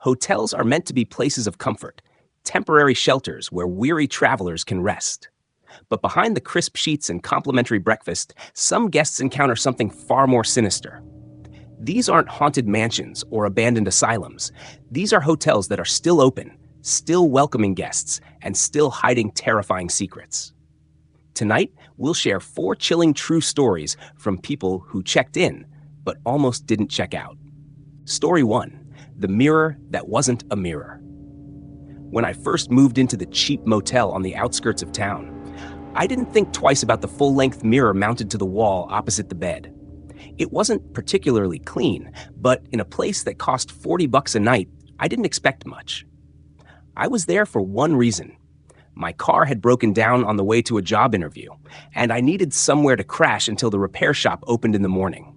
Hotels are meant to be places of comfort, temporary shelters where weary travelers can rest. But behind the crisp sheets and complimentary breakfast, some guests encounter something far more sinister. These aren't haunted mansions or abandoned asylums. These are hotels that are still open, still welcoming guests, and still hiding terrifying secrets. Tonight, we'll share 4 chilling true stories from people who checked in, but almost didn't check out. Story 1. The mirror that wasn't a mirror. When I first moved into the cheap motel on the outskirts of town, I didn't think twice about the full-length mirror mounted to the wall opposite the bed. It wasn't particularly clean, but in a place that cost $40 a night, I didn't expect much. I was there for one reason. My car had broken down on the way to a job interview, and I needed somewhere to crash until the repair shop opened in the morning.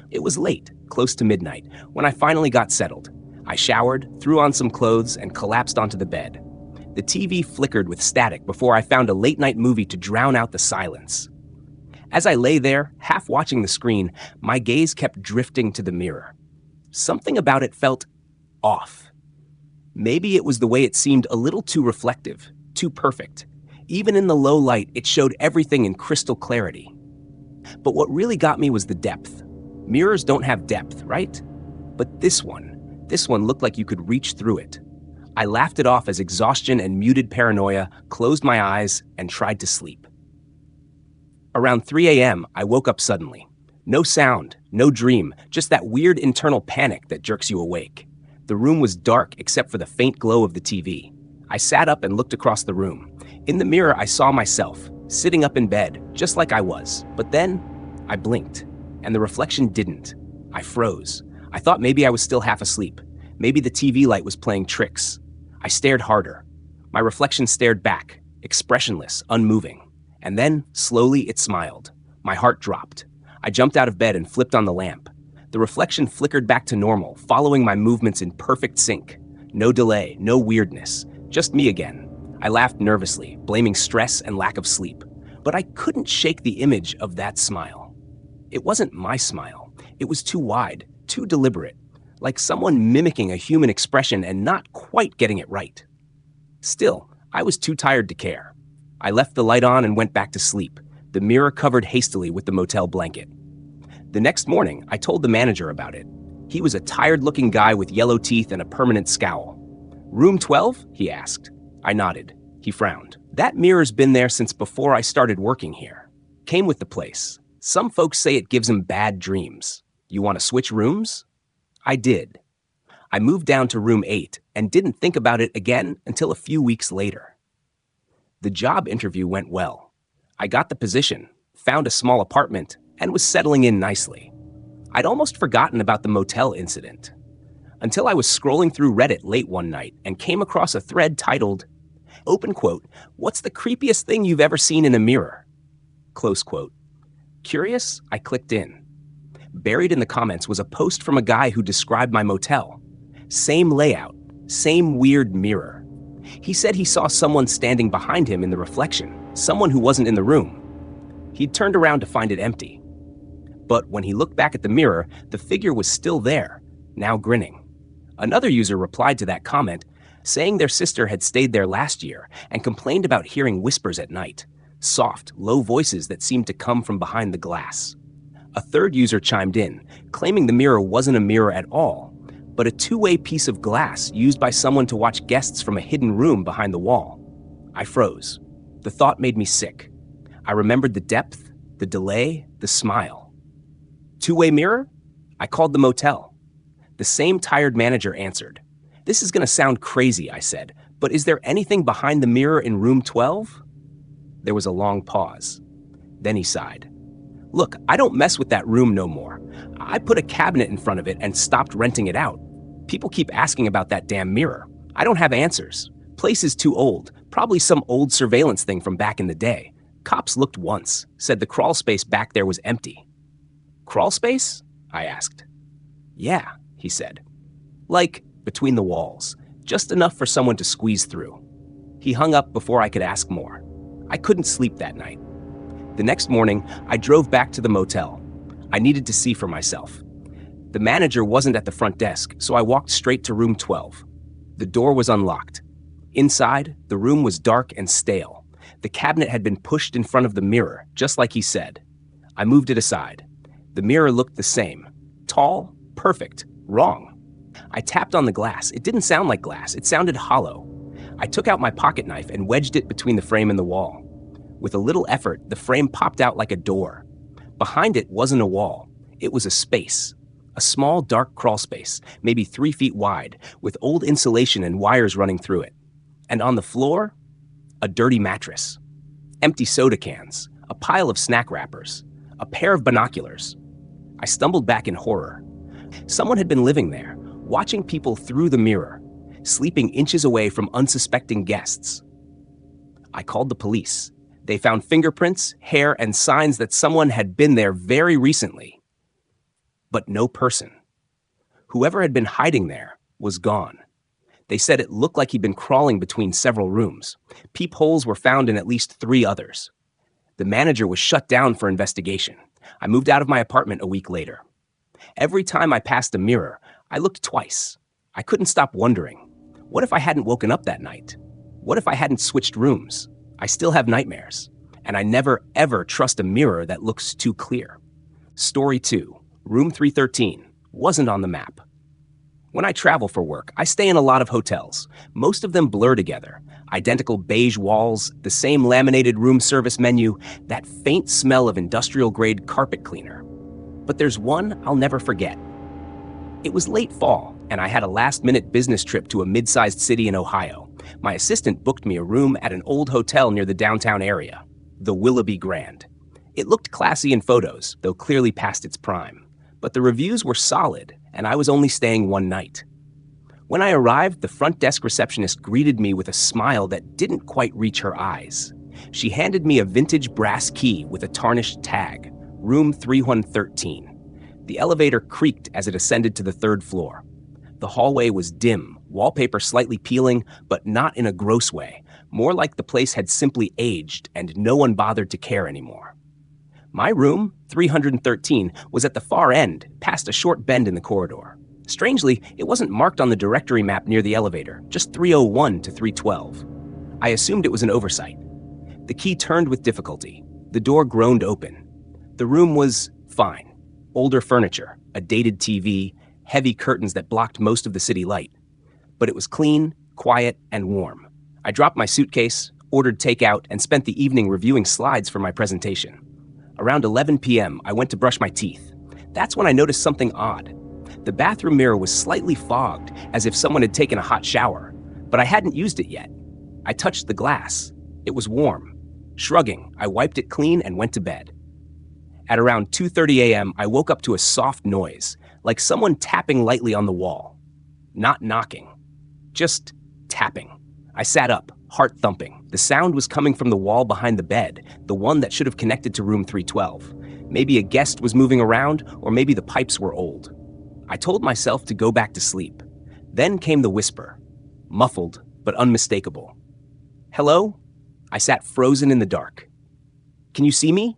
It was late, close to midnight, when I finally got settled. I showered, threw on some clothes, and collapsed onto the bed. The TV flickered with static before I found a late-night movie to drown out the silence. As I lay there, half watching the screen, my gaze kept drifting to the mirror. Something about it felt off. Maybe it was the way it seemed a little too reflective, too perfect. Even in the low light, it showed everything in crystal clarity. But what really got me was the depth. Mirrors don't have depth, right? But this one looked like you could reach through it. I laughed it off as exhaustion and muted paranoia, closed my eyes, and tried to sleep. Around 3 a.m., I woke up suddenly. No sound, no dream, just that weird internal panic that jerks you awake. The room was dark except for the faint glow of the TV. I sat up and looked across the room. In the mirror, I saw myself, sitting up in bed, just like I was. But then, I blinked, and the reflection didn't. I froze. I thought maybe I was still half asleep. Maybe the TV light was playing tricks. I stared harder. My reflection stared back, expressionless, unmoving. And then, slowly, it smiled. My heart dropped. I jumped out of bed and flipped on the lamp. The reflection flickered back to normal, following my movements in perfect sync. No delay, no weirdness. Just me again. I laughed nervously, blaming stress and lack of sleep. But I couldn't shake the image of that smile. It wasn't my smile. It was too wide, too deliberate, like someone mimicking a human expression and not quite getting it right. Still, I was too tired to care. I left the light on and went back to sleep, the mirror covered hastily with the motel blanket. The next morning, I told the manager about it. He was a tired-looking guy with yellow teeth and a permanent scowl. "Room 12?" he asked. I nodded. He frowned. "That mirror's been there since before I started working here. Came with the place. Some folks say it gives them bad dreams. You want to switch rooms?" I did. I moved down to room 8 and didn't think about it again until a few weeks later. The job interview went well. I got the position, found a small apartment, and was settling in nicely. I'd almost forgotten about the motel incident, until I was scrolling through Reddit late one night and came across a thread titled, open quote, "What's the creepiest thing you've ever seen in a mirror?" Close quote. Curious, I clicked in. Buried in the comments was a post from a guy who described my motel. Same layout, same weird mirror. He said he saw someone standing behind him in the reflection, someone who wasn't in the room. He'd turned around to find it empty. But when he looked back at the mirror, the figure was still there, now grinning. Another user replied to that comment, saying their sister had stayed there last year and complained about hearing whispers at night, soft, low voices that seemed to come from behind the glass. A third user chimed in, claiming the mirror wasn't a mirror at all, but a two-way piece of glass used by someone to watch guests from a hidden room behind the wall. I froze. The thought made me sick. I remembered the depth, the delay, the smile. Two-way mirror? I called the motel. The same tired manager answered. "This is going to sound crazy," I said, "but is there anything behind the mirror in room 12? There was a long pause. Then he sighed. "Look, I don't mess with that room no more. I put a cabinet in front of it and stopped renting it out. People keep asking about that damn mirror. I don't have answers. Place is too old, probably some old surveillance thing from back in the day. Cops looked once, said the crawl space back there was empty." "Crawl space?" I asked. "Yeah," he said. "Like, between the walls, just enough for someone to squeeze through." He hung up before I could ask more. I couldn't sleep that night. The next morning, I drove back to the motel. I needed to see for myself. The manager wasn't at the front desk, so I walked straight to room 12. The door was unlocked. Inside, the room was dark and stale. The cabinet had been pushed in front of the mirror, just like he said. I moved it aside. The mirror looked the same. Tall, perfect, wrong. I tapped on the glass. It didn't sound like glass. It sounded hollow. I took out my pocket knife and wedged it between the frame and the wall. With a little effort, the frame popped out like a door. Behind it wasn't a wall. It was a space. A small, dark crawl space, maybe 3 feet wide, with old insulation and wires running through it. And on the floor, a dirty mattress. Empty soda cans, a pile of snack wrappers, a pair of binoculars. I stumbled back in horror. Someone had been living there, watching people through the mirror, sleeping inches away from unsuspecting guests. I called the police. They found fingerprints, hair, and signs that someone had been there very recently. But no person. Whoever had been hiding there was gone. They said it looked like he'd been crawling between several rooms. Peepholes were found in at least 3 others. The manager was shut down for investigation. I moved out of my apartment a week later. Every time I passed a mirror, I looked twice. I couldn't stop wondering, what if I hadn't woken up that night? What if I hadn't switched rooms? I still have nightmares, and I never ever trust a mirror that looks too clear. Story 2. Room 313 wasn't on the map. When I travel for work, I stay in a lot of hotels. Most of them blur together. Identical beige walls, the same laminated room service menu, that faint smell of industrial-grade carpet cleaner. But there's one I'll never forget. It was late fall, and I had a last-minute business trip to a mid-sized city in Ohio. My assistant booked me a room at an old hotel near the downtown area, the Willoughby Grand. It looked classy in photos, though clearly past its prime. But the reviews were solid, and I was only staying one night. When I arrived, the front desk receptionist greeted me with a smile that didn't quite reach her eyes. She handed me a vintage brass key with a tarnished tag, room 3113. The elevator creaked as it ascended to the 3rd floor. The hallway was dim, wallpaper slightly peeling, but not in a gross way, more like the place had simply aged and no one bothered to care anymore. My room, 313, was at the far end, past a short bend in the corridor. Strangely, it wasn't marked on the directory map near the elevator, just 301 to 312. I assumed it was an oversight. The key turned with difficulty. The door groaned open. The room was fine. Older furniture, a dated TV, heavy curtains that blocked most of the city light. But it was clean, quiet, and warm. I dropped my suitcase, ordered takeout, and spent the evening reviewing slides for my presentation. Around 11 p.m., I went to brush my teeth. That's when I noticed something odd. The bathroom mirror was slightly fogged, as if someone had taken a hot shower, but I hadn't used it yet. I touched the glass. It was warm. Shrugging, I wiped it clean and went to bed. At around 2:30 a.m., I woke up to a soft noise, like someone tapping lightly on the wall. Not knocking, just tapping. I sat up, heart thumping. The sound was coming from the wall behind the bed, the one that should have connected to room 312. Maybe a guest was moving around, or maybe the pipes were old. I told myself to go back to sleep. Then came the whisper, muffled but unmistakable. Hello? I sat frozen in the dark. Can you see me?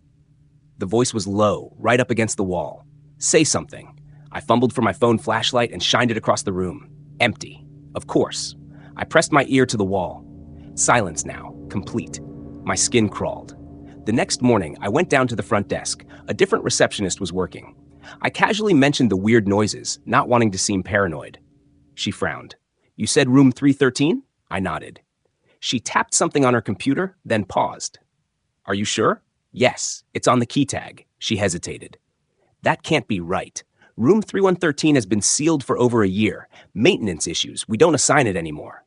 The voice was low, right up against the wall. Say something. I fumbled for my phone flashlight and shined it across the room. Empty. Of course. I pressed my ear to the wall. Silence now, complete. My skin crawled. The next morning, I went down to the front desk. A different receptionist was working. I casually mentioned the weird noises, not wanting to seem paranoid. She frowned. You said room 313? I nodded. She tapped something on her computer, then paused. Are you sure? Yes, it's on the key tag. She hesitated. That can't be right. Room 3113 has been sealed for over a year. Maintenance issues. We don't assign it anymore.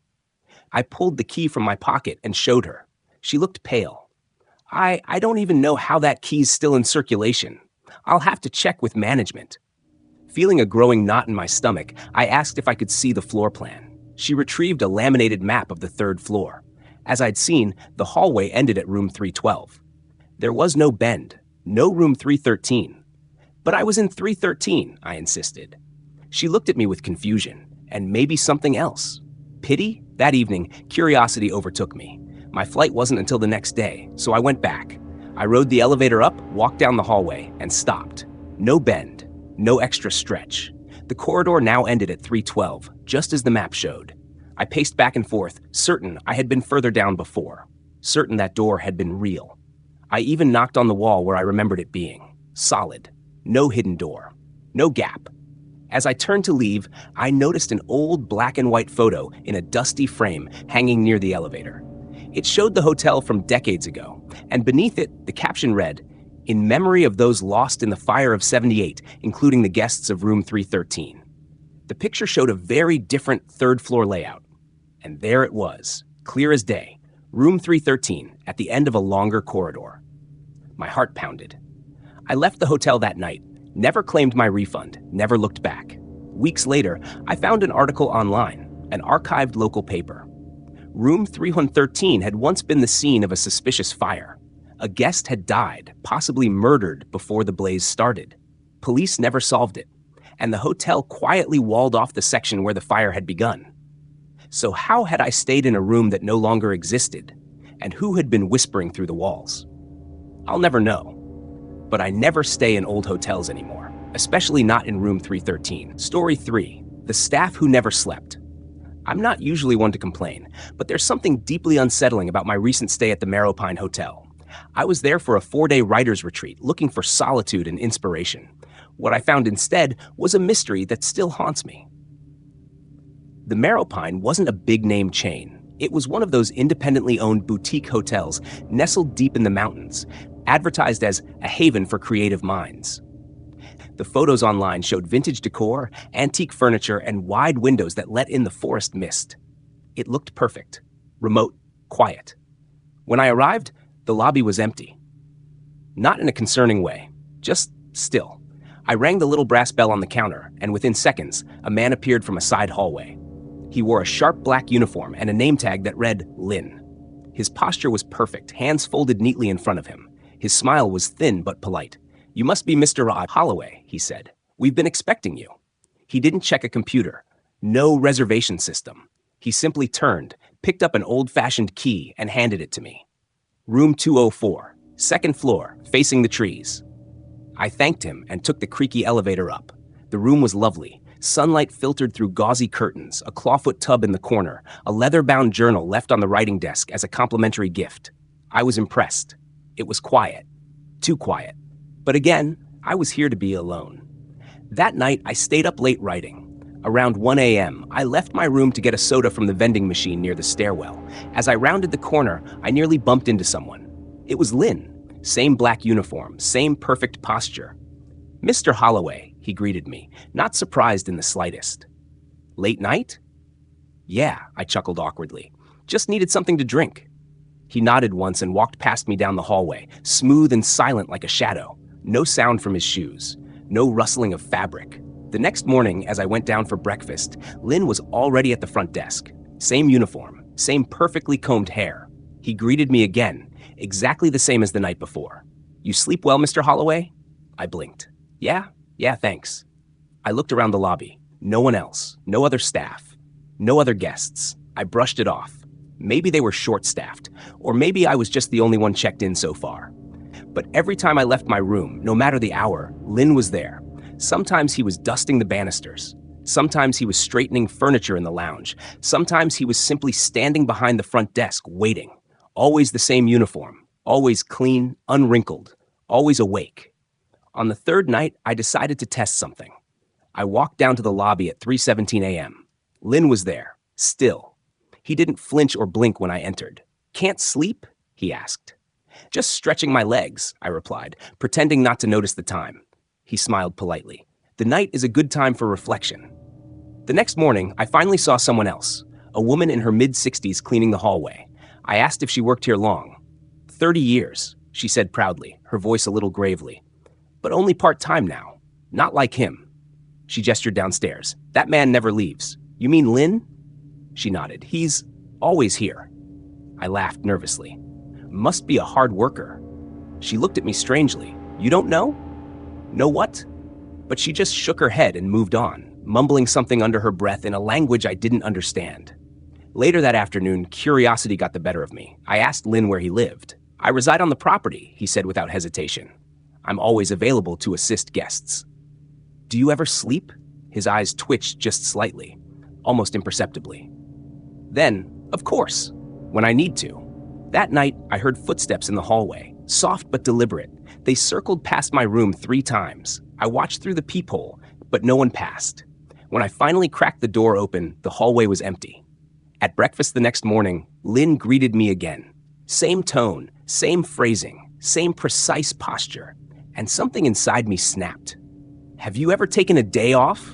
I pulled the key from my pocket and showed her. She looked pale. I don't even know how that key's still in circulation. I'll have to check with management. Feeling a growing knot in my stomach, I asked if I could see the floor plan. She retrieved a laminated map of the 3rd floor. As I'd seen, the hallway ended at room 312. There was no bend, no room 313. But I was in 313, I insisted. She looked at me with confusion, and maybe something else. Pity? That evening, curiosity overtook me. My flight wasn't until the next day, so I went back. I rode the elevator up, walked down the hallway, and stopped. No bend, no extra stretch, The corridor now ended at 312, just as the map showed. I paced back and forth, certain I had been further down before, certain that door had been real. I even knocked on the wall where I remembered it being. Solid. No hidden door. No gap. As I turned to leave, I noticed an old black and white photo in a dusty frame hanging near the elevator. It showed the hotel from decades ago, and beneath it, the caption read, "In memory of those lost in the fire of '78, including the guests of room 313. The picture showed a very different third-floor layout. And there it was, clear as day, room 313, at the end of a longer corridor. My heart pounded. I left the hotel that night, never claimed my refund, never looked back. Weeks later, I found an article online, an archived local paper. Room 313 had once been the scene of a suspicious fire. A guest had died, possibly murdered, before the blaze started. Police never solved it, and the hotel quietly walled off the section where the fire had begun. So how had I stayed in a room that no longer existed, and who had been whispering through the walls? I'll never know. But I never stay in old hotels anymore, especially not in room 313. Story 3, the staff who never slept. I'm not usually one to complain, but there's something deeply unsettling about my recent stay at the Marrowpine Hotel. I was there for a 4-day writer's retreat, looking for solitude and inspiration. What I found instead was a mystery that still haunts me. The Marrowpine wasn't a big-name chain. It was one of those independently owned boutique hotels nestled deep in the mountains, advertised as a haven for creative minds. The photos online showed vintage decor, antique furniture, and wide windows that let in the forest mist. It looked perfect, remote, quiet. When I arrived, the lobby was empty. Not in a concerning way, just still. I rang the little brass bell on the counter, and within seconds, a man appeared from a side hallway. He wore a sharp black uniform and a name tag that read Lynn. His posture was perfect, hands folded neatly in front of him. His smile was thin but polite. "You must be Mr. Holloway," he said. "We've been expecting you." He didn't check a computer. No reservation system. He simply turned, picked up an old-fashioned key, and handed it to me. Room 204, second floor, facing the trees. I thanked him and took the creaky elevator up. The room was lovely. Sunlight filtered through gauzy curtains, a clawfoot tub in the corner, a leather-bound journal left on the writing desk as a complimentary gift. I was impressed. It was quiet. Too quiet. But again, I was here to be alone. That night, I stayed up late writing. Around 1 a.m., I left my room to get a soda from the vending machine near the stairwell. As I rounded the corner, I nearly bumped into someone. It was Lynn. Same black uniform, same perfect posture. "Mr. Holloway," he greeted me, not surprised in the slightest. "Late night?" "Yeah," I chuckled awkwardly. "Just needed something to drink." He nodded once and walked past me down the hallway, smooth and silent like a shadow. No sound from his shoes. No rustling of fabric. The next morning, as I went down for breakfast, Lynn was already at the front desk. Same uniform, same perfectly combed hair. He greeted me again, exactly the same as the night before. "You sleep well, Mr. Holloway?" I blinked. Yeah, thanks." I looked around the lobby. No one else. No other staff. No other guests. I brushed it off. Maybe they were short-staffed, or maybe I was just the only one checked in so far. But every time I left my room, no matter the hour, Lynn was there. Sometimes he was dusting the banisters. Sometimes he was straightening furniture in the lounge. Sometimes he was simply standing behind the front desk, waiting. Always the same uniform. Always clean, unwrinkled. Always awake. On the third night, I decided to test something. I walked down to the lobby at 3:17 a.m. Lynn was there, still. He didn't flinch or blink when I entered. "Can't sleep?" he asked. "Just stretching my legs," I replied, pretending not to notice the time. He smiled politely. "The night is a good time for reflection." The next morning, I finally saw someone else, a woman in her mid-60s cleaning the hallway. I asked if she worked here long. 30 years, she said proudly, her voice a little gravely. "But only part-time now. Not like him." She gestured downstairs. "That man never leaves." "You mean Lynn?" She nodded. "He's always here." I laughed nervously. "Must be a hard worker." She looked at me strangely. "You don't know?" "Know what?" But she just shook her head and moved on, mumbling something under her breath in a language I didn't understand. Later that afternoon, curiosity got the better of me. I asked Lynn where he lived. "I reside on the property," he said without hesitation. "I'm always available to assist guests." "Do you ever sleep?" His eyes twitched just slightly, almost imperceptibly. Then, of course, when I need to. That night, I heard footsteps in the hallway, soft but deliberate. They circled past my room 3 times. I watched through the peephole, but no one passed. When I finally cracked the door open, the hallway was empty. At breakfast the next morning, Lynn greeted me again. Same tone, same phrasing, same precise posture, and something inside me snapped. "Have you ever taken a day off?"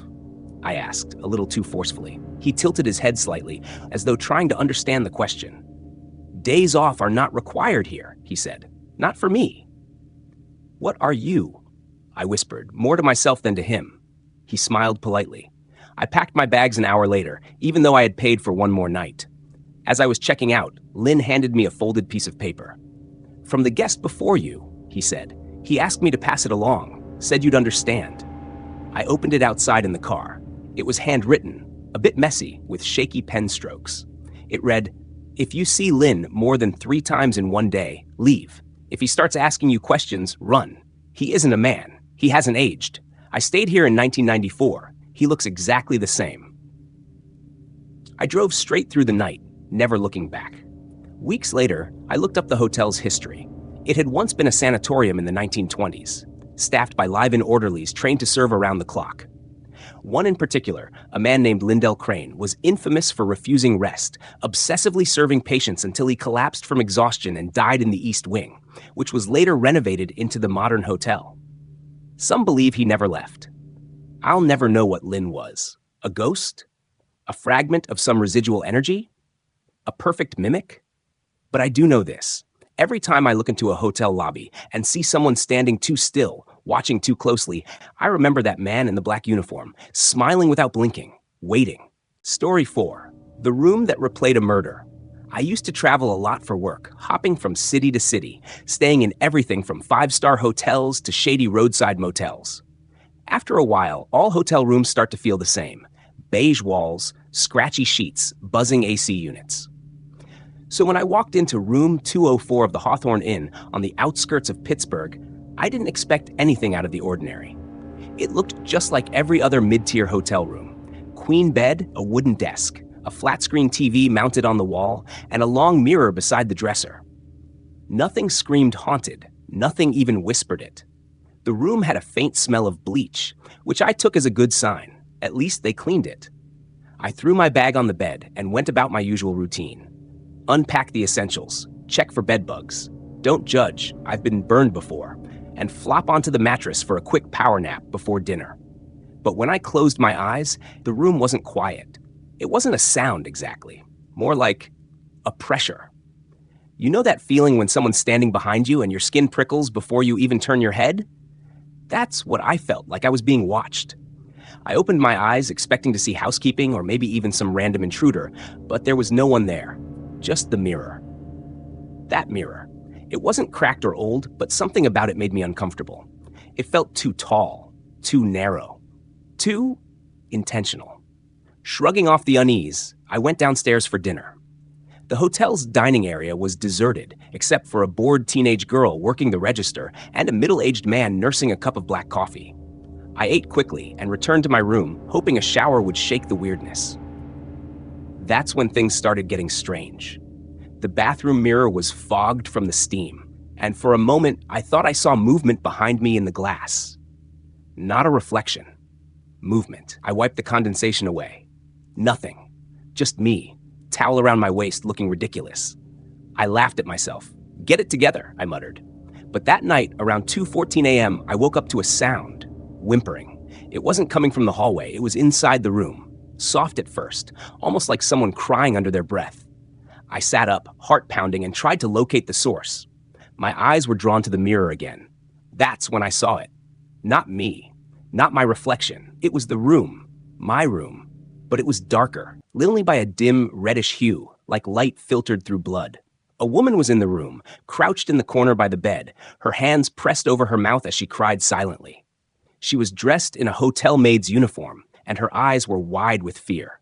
I asked, a little too forcefully. He tilted his head slightly, as though trying to understand the question. "Days off are not required here," he said. "Not for me." "What are you?" I whispered, more to myself than to him. He smiled politely. I packed my bags an hour later, even though I had paid for one more night. As I was checking out, Lynn handed me a folded piece of paper. "From the guest before you," he said. "He asked me to pass it along, said you'd understand." I opened it outside in the car. It was handwritten, a bit messy, with shaky pen strokes. It read, "If you see Lynn more than 3 times in one day, leave. If he starts asking you questions, run. He isn't a man. He hasn't aged. I stayed here in 1994. He looks exactly the same." I drove straight through the night, never looking back. Weeks later, I looked up the hotel's history. It had once been a sanatorium in the 1920s, staffed by live-in orderlies trained to serve around the clock. One in particular, a man named Lindell Crane, was infamous for refusing rest, obsessively serving patients until he collapsed from exhaustion and died in the East Wing, which was later renovated into the modern hotel. Some believe he never left. I'll never know what Lynn was. A ghost? A fragment of some residual energy? A perfect mimic? But I do know this. Every time I look into a hotel lobby and see someone standing too still, watching too closely, I remember that man in the black uniform, smiling without blinking, waiting. Story 4. The room that replayed a murder. I used to travel a lot for work, hopping from city to city, staying in everything from 5-star hotels to shady roadside motels. After a while, all hotel rooms start to feel the same. Beige walls, scratchy sheets, buzzing AC units. So when I walked into room 204 of the Hawthorne Inn on the outskirts of Pittsburgh, I didn't expect anything out of the ordinary. It looked just like every other mid-tier hotel room. Queen bed, a wooden desk, a flat-screen TV mounted on the wall, and a long mirror beside the dresser. Nothing screamed haunted, nothing even whispered it. The room had a faint smell of bleach, which I took as a good sign. At least they cleaned it. I threw my bag on the bed and went about my usual routine. Unpack the essentials, check for bed bugs. Don't judge, I've been burned before. And flop onto the mattress for a quick power nap before dinner. But when I closed my eyes, the room wasn't quiet. It wasn't a sound exactly, more like a pressure. You know that feeling when someone's standing behind you and your skin prickles before you even turn your head? That's what I felt, like I was being watched. I opened my eyes expecting to see housekeeping or maybe even some random intruder, but there was no one there, just the mirror. That mirror. It wasn't cracked or old, but something about it made me uncomfortable. It felt too tall, too narrow, too intentional. Shrugging off the unease, I went downstairs for dinner. The hotel's dining area was deserted, except for a bored teenage girl working the register and a middle-aged man nursing a cup of black coffee. I ate quickly and returned to my room, hoping a shower would shake the weirdness. That's when things started getting strange. The bathroom mirror was fogged from the steam, and for a moment I thought I saw movement behind me in the glass. Not a reflection. Movement. I wiped the condensation away. Nothing. Just me, towel around my waist looking ridiculous. I laughed at myself. "Get it together," I muttered. But that night, around 2:14 a.m., I woke up to a sound. Whimpering. It wasn't coming from the hallway, it was inside the room. Soft at first, almost like someone crying under their breath. I sat up, heart pounding, and tried to locate the source. My eyes were drawn to the mirror again. That's when I saw it. Not me. Not my reflection. It was the room. My room. But it was darker, lit only by a dim, reddish hue, like light filtered through blood. A woman was in the room, crouched in the corner by the bed, her hands pressed over her mouth as she cried silently. She was dressed in a hotel maid's uniform, and her eyes were wide with fear.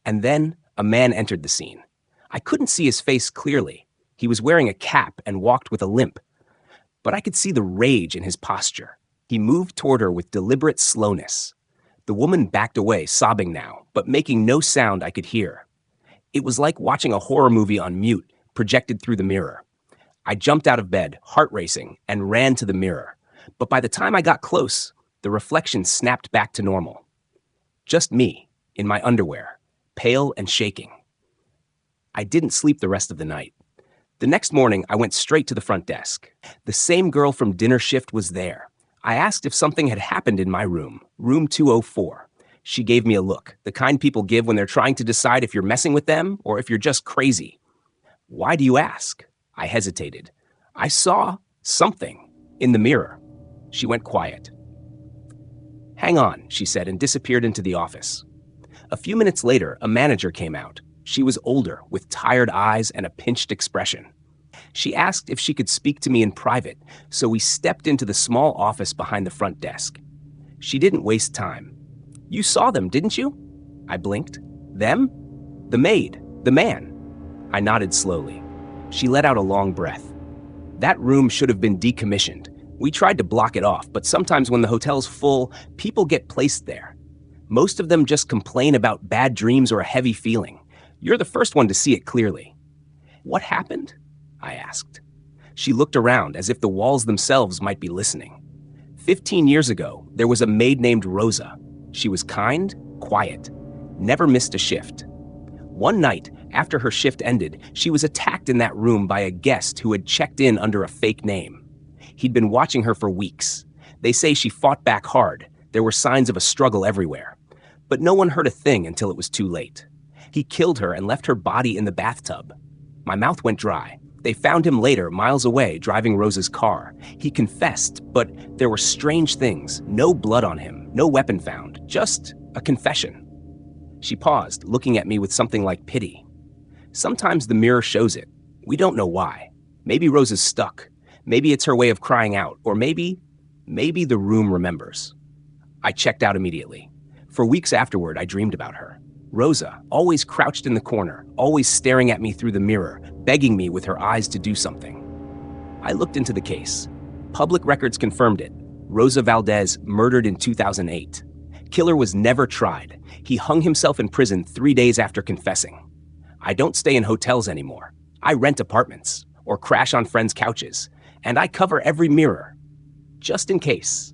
And then a man entered the scene. I couldn't see his face clearly. He was wearing a cap and walked with a limp. But I could see the rage in his posture. He moved toward her with deliberate slowness. The woman backed away, sobbing now, but making no sound I could hear. It was like watching a horror movie on mute, projected through the mirror. I jumped out of bed, heart racing, and ran to the mirror. But by the time I got close, the reflection snapped back to normal. Just me, in my underwear, pale and shaking. I didn't sleep the rest of the night. The next morning, I went straight to the front desk. The same girl from dinner shift was there. I asked if something had happened in my room, room 204. She gave me a look, the kind people give when they're trying to decide if you're messing with them or if you're just crazy. Why do you ask? I hesitated. I saw something in the mirror. She went quiet. Hang on, she said, and disappeared into the office. A few minutes later, a manager came out. She was older, with tired eyes and a pinched expression. She asked if she could speak to me in private, so we stepped into the small office behind the front desk. She didn't waste time. You saw them, didn't you? I blinked. Them? The maid, the man. I nodded slowly. She let out a long breath. That room should have been decommissioned. We tried to block it off, but sometimes when the hotel's full, people get placed there. Most of them just complain about bad dreams or a heavy feeling. You're the first one to see it clearly. What happened? I asked. She looked around as if the walls themselves might be listening. 15 years ago, there was a maid named Rosa. She was kind, quiet, never missed a shift. One night, after her shift ended, she was attacked in that room by a guest who had checked in under a fake name. He'd been watching her for weeks. They say she fought back hard. There were signs of a struggle everywhere. But no one heard a thing until it was too late. He killed her and left her body in the bathtub. My mouth went dry. They found him later, miles away, driving Rosa's car. He confessed, but there were strange things. No blood on him, no weapon found, just a confession. She paused, looking at me with something like pity. Sometimes the mirror shows it. We don't know why. Maybe Rosa's stuck. Maybe it's her way of crying out, or maybe the room remembers. I checked out immediately. For weeks afterward, I dreamed about her. Rosa, always crouched in the corner, always staring at me through the mirror, begging me with her eyes to do something. I looked into the case. Public records confirmed it. Rosa Valdez murdered in 2008. Killer was never tried. He hung himself in prison 3 days after confessing. I don't stay in hotels anymore. I rent apartments or crash on friends' couches, and I cover every mirror, just in case.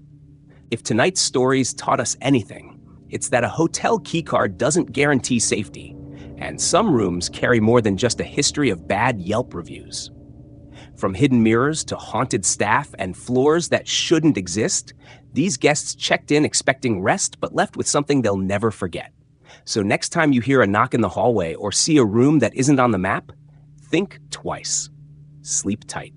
If tonight's stories taught us anything, it's that a hotel keycard doesn't guarantee safety, and some rooms carry more than just a history of bad Yelp reviews. From hidden mirrors to haunted staff and floors that shouldn't exist, these guests checked in expecting rest but left with something they'll never forget. So next time you hear a knock in the hallway or see a room that isn't on the map, think twice. Sleep tight.